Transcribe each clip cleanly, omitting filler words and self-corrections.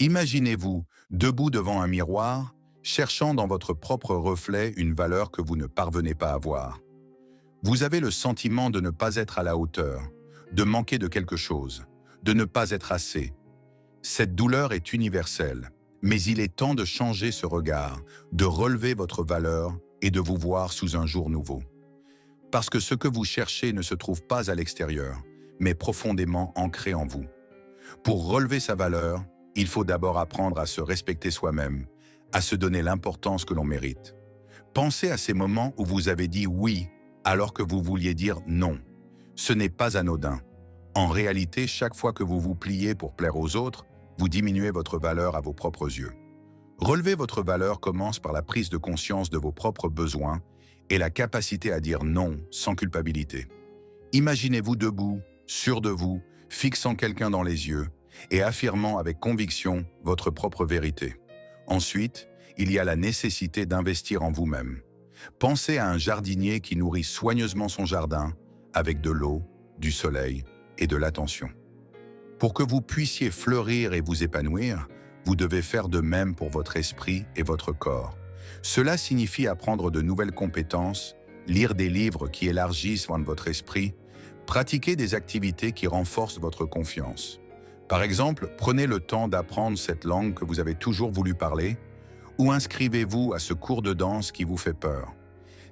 Imaginez-vous debout devant un miroir, cherchant dans votre propre reflet une valeur que vous ne parvenez pas à voir. Vous avez le sentiment de ne pas être à la hauteur, de manquer de quelque chose, de ne pas être assez. Cette douleur est universelle, mais il est temps de changer ce regard, de relever votre valeur et de vous voir sous un jour nouveau. Parce que ce que vous cherchez ne se trouve pas à l'extérieur, mais profondément ancré en vous. Pour relever sa valeur, il faut d'abord apprendre à se respecter soi-même, à se donner l'importance que l'on mérite. Pensez à ces moments où vous avez dit oui alors que vous vouliez dire non. Ce n'est pas anodin. En réalité, chaque fois que vous vous pliez pour plaire aux autres, vous diminuez votre valeur à vos propres yeux. Relever votre valeur commence par la prise de conscience de vos propres besoins et la capacité à dire non sans culpabilité. Imaginez-vous debout, sûr de vous, fixant quelqu'un dans les yeux et affirmant avec conviction votre propre vérité. Ensuite, il y a la nécessité d'investir en vous-même. Pensez à un jardinier qui nourrit soigneusement son jardin avec de l'eau, du soleil et de l'attention. Pour que vous puissiez fleurir et vous épanouir, vous devez faire de même pour votre esprit et votre corps. Cela signifie apprendre de nouvelles compétences, lire des livres qui élargissent votre esprit, pratiquer des activités qui renforcent votre confiance. Par exemple, prenez le temps d'apprendre cette langue que vous avez toujours voulu parler, ou inscrivez-vous à ce cours de danse qui vous fait peur.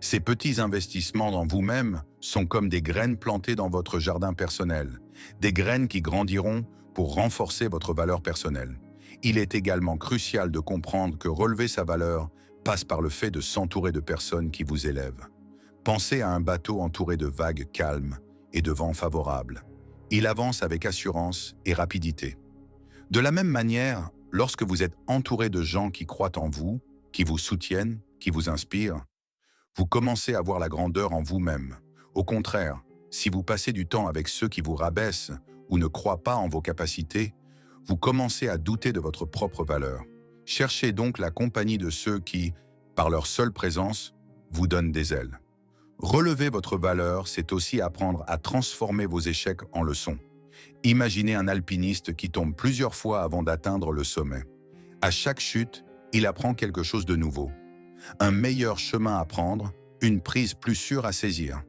Ces petits investissements dans vous-même sont comme des graines plantées dans votre jardin personnel, des graines qui grandiront pour renforcer votre valeur personnelle. Il est également crucial de comprendre que relever sa valeur passe par le fait de s'entourer de personnes qui vous élèvent. Pensez à un bateau entouré de vagues calmes et de vents favorables. Il avance avec assurance et rapidité. De la même manière, lorsque vous êtes entouré de gens qui croient en vous, qui vous soutiennent, qui vous inspirent, vous commencez à voir la grandeur en vous-même. Au contraire, si vous passez du temps avec ceux qui vous rabaissent ou ne croient pas en vos capacités, vous commencez à douter de votre propre valeur. Cherchez donc la compagnie de ceux qui, par leur seule présence, vous donnent des ailes. Relever votre valeur, c'est aussi apprendre à transformer vos échecs en leçons. Imaginez un alpiniste qui tombe plusieurs fois avant d'atteindre le sommet. À chaque chute, il apprend quelque chose de nouveau. Un meilleur chemin à prendre, une prise plus sûre à saisir.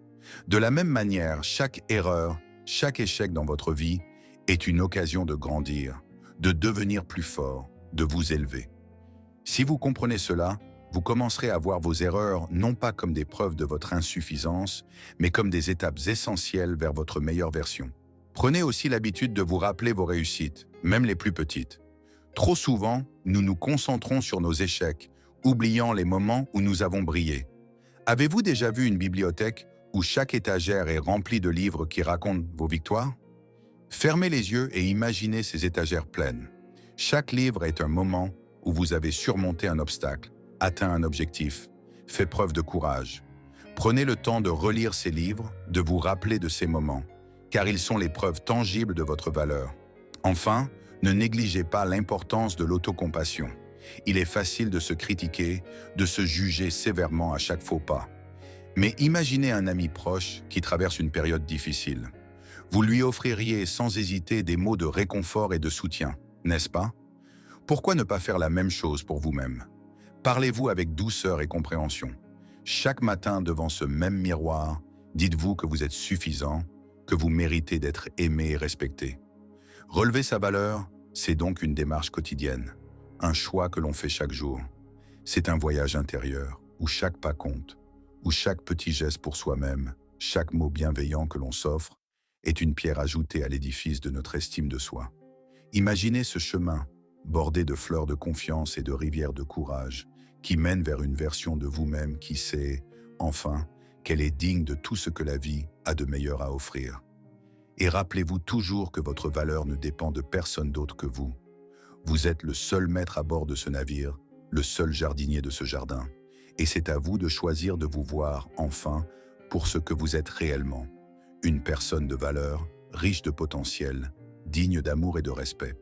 De la même manière, chaque erreur, chaque échec dans votre vie est une occasion de grandir, de devenir plus fort, de vous élever. Si vous comprenez cela, vous commencerez à voir vos erreurs non pas comme des preuves de votre insuffisance, mais comme des étapes essentielles vers votre meilleure version. Prenez aussi l'habitude de vous rappeler vos réussites, même les plus petites. Trop souvent, nous nous concentrons sur nos échecs, oubliant les moments où nous avons brillé. Avez-vous déjà vu une bibliothèque où chaque étagère est remplie de livres qui racontent vos victoires? Fermez les yeux et imaginez ces étagères pleines. Chaque livre est un moment où vous avez surmonté un obstacle, atteint un objectif, fait preuve de courage. Prenez le temps de relire ces livres, de vous rappeler de ces moments, car ils sont les preuves tangibles de votre valeur. Enfin, ne négligez pas l'importance de l'autocompassion. Il est facile de se critiquer, de se juger sévèrement à chaque faux pas. Mais imaginez un ami proche qui traverse une période difficile. Vous lui offririez sans hésiter des mots de réconfort et de soutien, n'est-ce pas? Pourquoi ne pas faire la même chose pour vous-même? Parlez-vous avec douceur et compréhension. Chaque matin devant ce même miroir, dites-vous que vous êtes suffisant, que vous méritez d'être aimé et respecté. Relever sa valeur, c'est donc une démarche quotidienne, un choix que l'on fait chaque jour. C'est un voyage intérieur où chaque pas compte, où chaque petit geste pour soi-même, chaque mot bienveillant que l'on s'offre, est une pierre ajoutée à l'édifice de notre estime de soi. Imaginez ce chemin, bordé de fleurs de confiance et de rivières de courage, qui mène vers une version de vous-même qui sait, enfin, qu'elle est digne de tout ce que la vie a de meilleur à offrir. Et rappelez-vous toujours que votre valeur ne dépend de personne d'autre que vous. Vous êtes le seul maître à bord de ce navire, le seul jardinier de ce jardin. Et c'est à vous de choisir de vous voir, enfin, pour ce que vous êtes réellement. Une personne de valeur, riche de potentiel, digne d'amour et de respect.